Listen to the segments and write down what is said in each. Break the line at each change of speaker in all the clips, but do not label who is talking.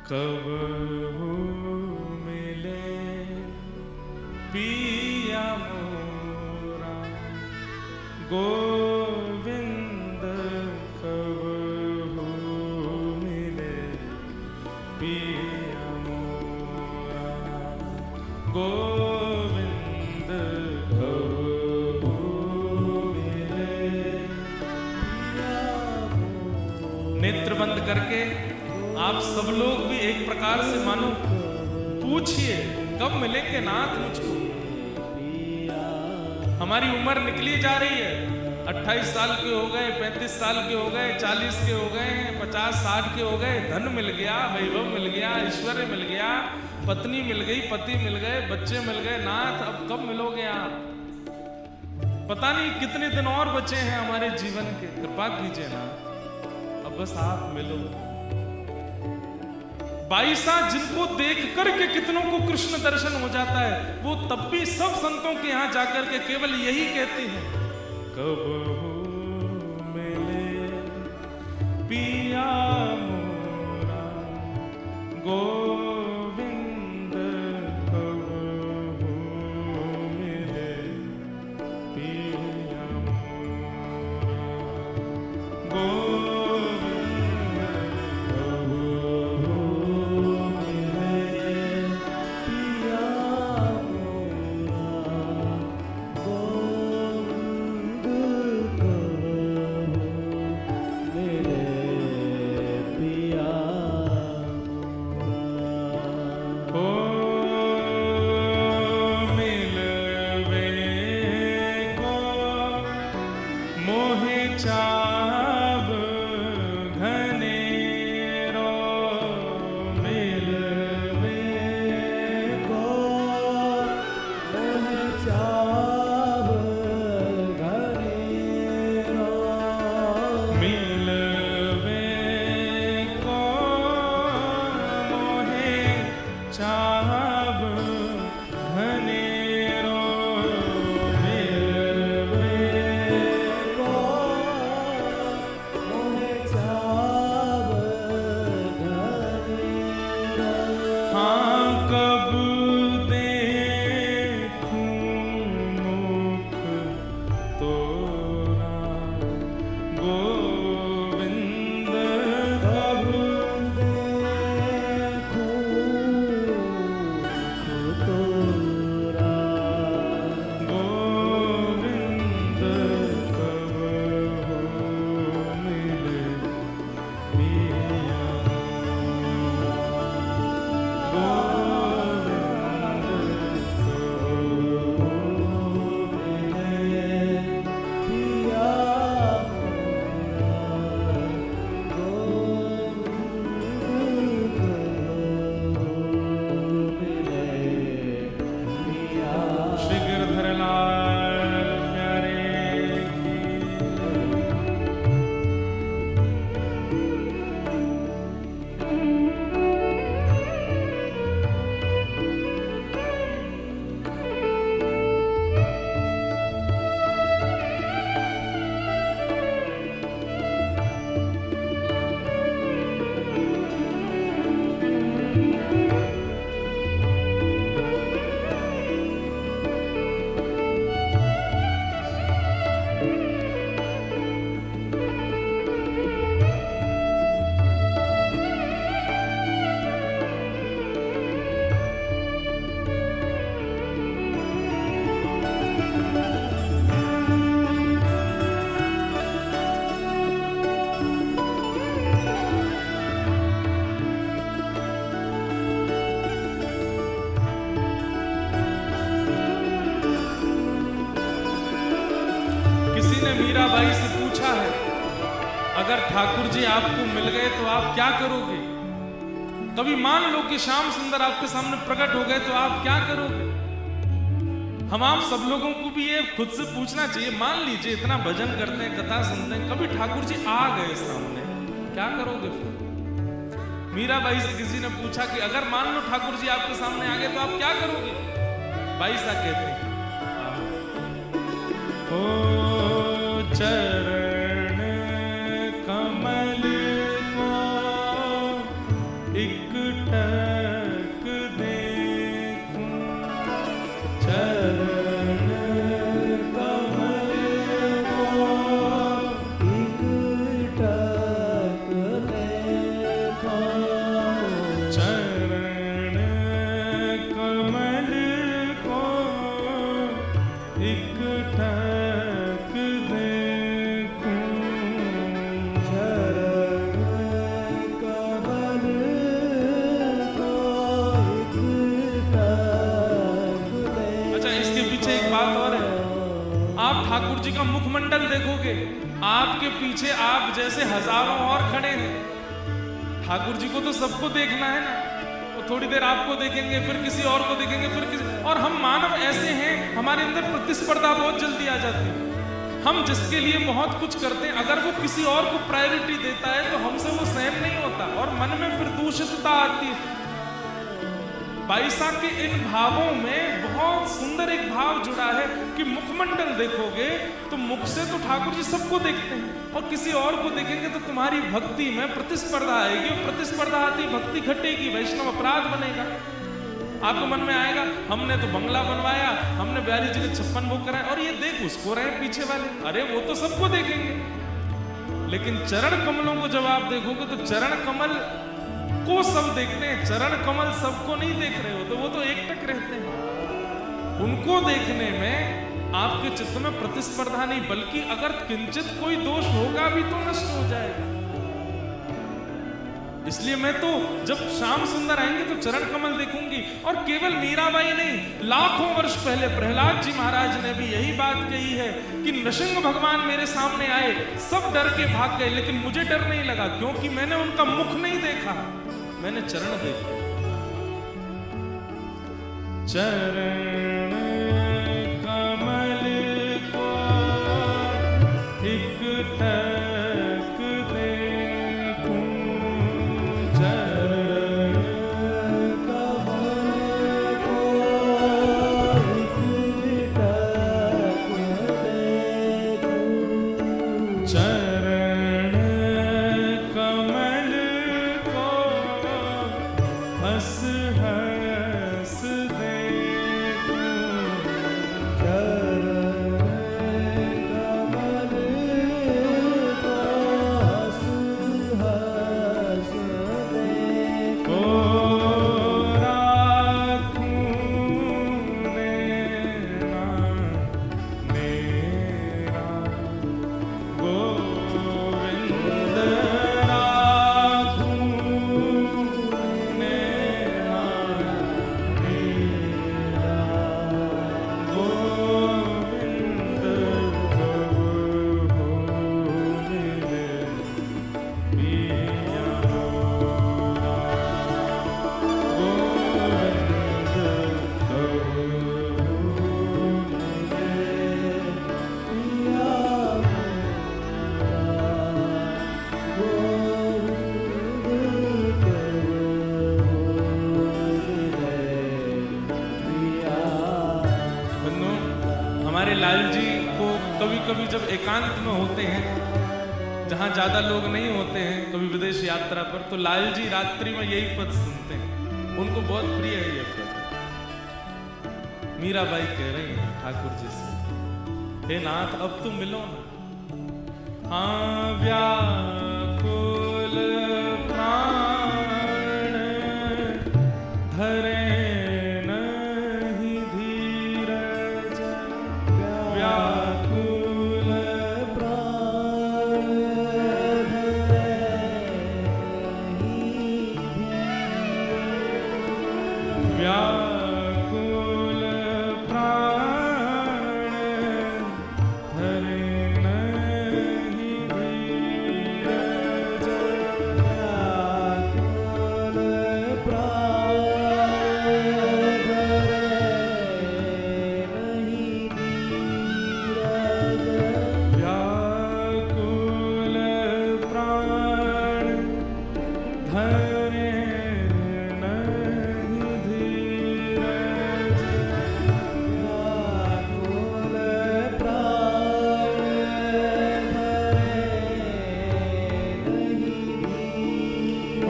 कब मिले पिया मोरा गोविंद, कब मिले पिया मोरा गोविंद, कब मिले पिया मोरा। नेत्र बंद करके आप सब लोग भी एक प्रकार से मानो पूछिए कब मिलेंगे नाथ मुझको। हमारी उम्र निकली जा रही है, 28 साल के हो गए, 35 साल के हो गए, 40 के हो गए, 50 60 के हो गए, धन मिल गया, वैभव मिल गया, ऐश्वर्य मिल गया, पत्नी मिल गई, पति मिल गए, बच्चे मिल गए, नाथ अब कब मिलोगे आप? पता नहीं कितने दिन और बचे हैं हमारे जीवन के, कृपा कीजिए नाथ अब बस आप मिलो। बाईसा जिनको देख करके कितनों को कृष्ण दर्शन हो जाता है, वो तब भी सब संतों के यहां जाकर के केवल यही कहते हैं, कब मिले पिया मोरा गोविंद, कब मिले पिया मोरा मीराबाई से पूछा है, अगर ठाकुर जी आपको मिल गए तो आप क्या करोगे? कभी मान लो कि श्याम सुंदर आपके सामने प्रकट हो गए तो आप क्या करोगे? हम आप सब लोगों को भी ये खुद से पूछना चाहिए। मान लीजिए इतना भजन करते हैं, कथा सुनते हैं, कभी ठाकुर जी आ गए सामने, क्या करोगे फिर? मीराबाई से किसी ने पूछा कि अगर मान लो ठाकुर जी आपके सामने आ गए तो आप क्या करोगे? बाई सा कहते हैं, ओ चरण कमल को एक टक देखूं चरण कमल को एक टक देखूं चरण कमल को एक टक देखूं चरण कमल को एक टक देखूं। अच्छा, इसके पीछे एक बात और है। आप ठाकुर जी का मुखमंडल देखोगे, आपके पीछे आप जैसे हजारों और खड़े हैं। ठाकुर जी को तो सबको देखना है ना, तो थोड़ी देर आपको देखेंगे, फिर किसी और को देखेंगे, फिर किसी और। हम मानव ऐसे हैं, हमारे अंदर प्रतिस्पर्धा बहुत जल्दी आ जाती है। हम जिसके लिए बहुत कुछ करते हैं, अगर वो किसी और को प्रायोरिटी देता है तो हमसे वो सहन नहीं होता और मन में फिर दूषितता आती है। बाईसा के इन भावों में बहुत सुंदर एक भाव जुड़ा है कि मुखमंडल देखोगे तो मुख से तो ठाकुर जी सबको देखते हैं और किसी और को देखेंगे तो तुम्हारी भक्ति में प्रतिस्पर्धा आएगी और प्रतिस्पर्धा आती भक्ति घटेगी, वैष्णव अपराध बनेगा। आपको मन में आएगा हमने तो बंगला बनवाया, हमने 42 जगह 56 भोग कराए और ये देख उसको रहे पीछे वाले, अरे वो तो सबको देखेंगे। लेकिन चरण कमलों को जब आप देखोगे तो चरण कमल को सब देखते हैं, चरण कमल सबको नहीं देख रहे हो, तो वो तो एकटक रहते हैं। उनको देखने में आपके चित्त में प्रतिस्पर्धा नहीं, बल्कि अगर किंचित कोई दोष होगा भी तो नष्ट हो जाएगा। इसलिए मैं तो जब श्याम सुंदर आएंगे तो चरण कमल देखूंगी। और केवल मीराबाई नहीं, लाखों वर्ष पहले प्रहलाद जी महाराज ने भी यही बात कही है कि नृसिंह भगवान मेरे सामने आए, सब डर के भाग गए, लेकिन मुझे डर नहीं लगा क्योंकि मैंने उनका मुख नहीं देखा, मैंने चरण देखे। चरण कमल को एक टक देखूं चरण कमल को एक टक देखूं चरण कमल को हंस हंस देखूं चरण कमल को हंस हंस देखूं राखूं नैना मेरा गोविंद राखूं नैना मेरा गोविंद कब हो मिले पिया मोरा गोविंद कब हो मिले पिया बंधु, हमारे लाल जी को कभी कभी जब एकांत में होते हैं, जहां ज्यादा लोग नहीं होते हैं, कभी विदेश यात्रा पर, तो लाल जी रात्रि में यही पद सुनते हैं। उनको बहुत प्रिय है ये पद। मीराबाई कह रही हैं ठाकुर जी से, हे नाथ अब तुम मिलो ना। हाँ व्याकुल प्राण धरे नहीं धीरज, व्याकुल प्राण धरे नहीं धीरज, व्याकुल प्राण धरे नहीं धीरज, व्याकुल प्राण धरे नहीं धीरज, व्याकुल प्राण धरे नहीं धीरज, व्याकुल प्राण धरे नहीं धीरज। ओ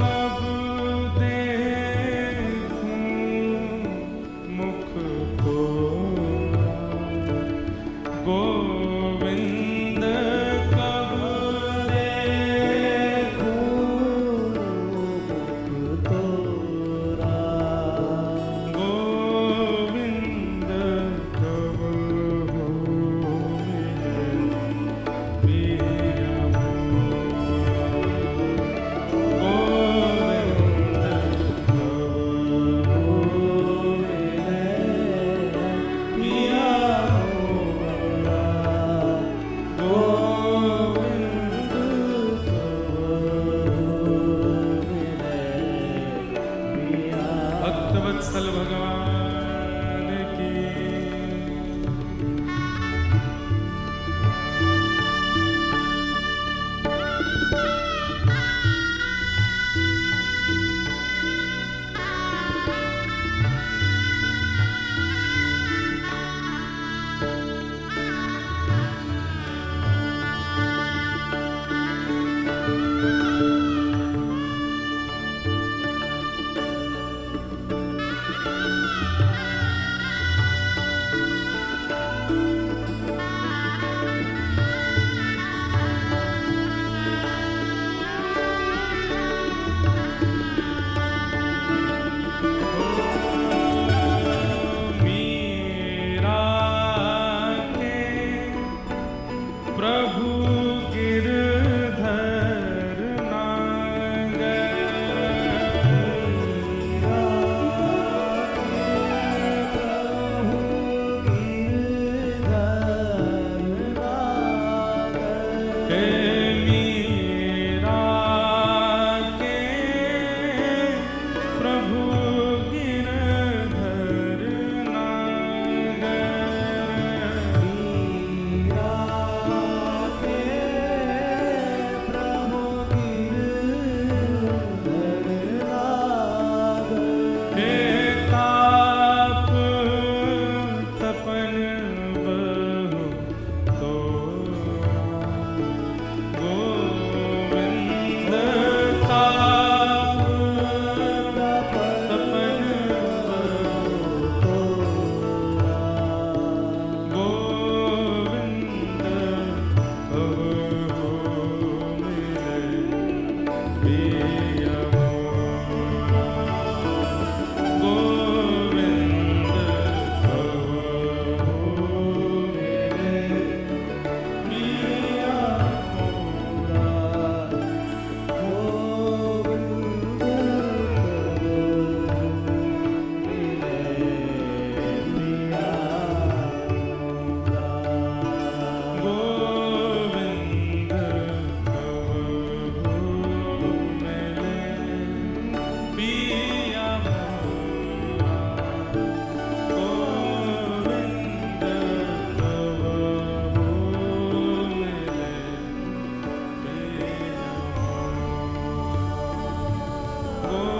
कब को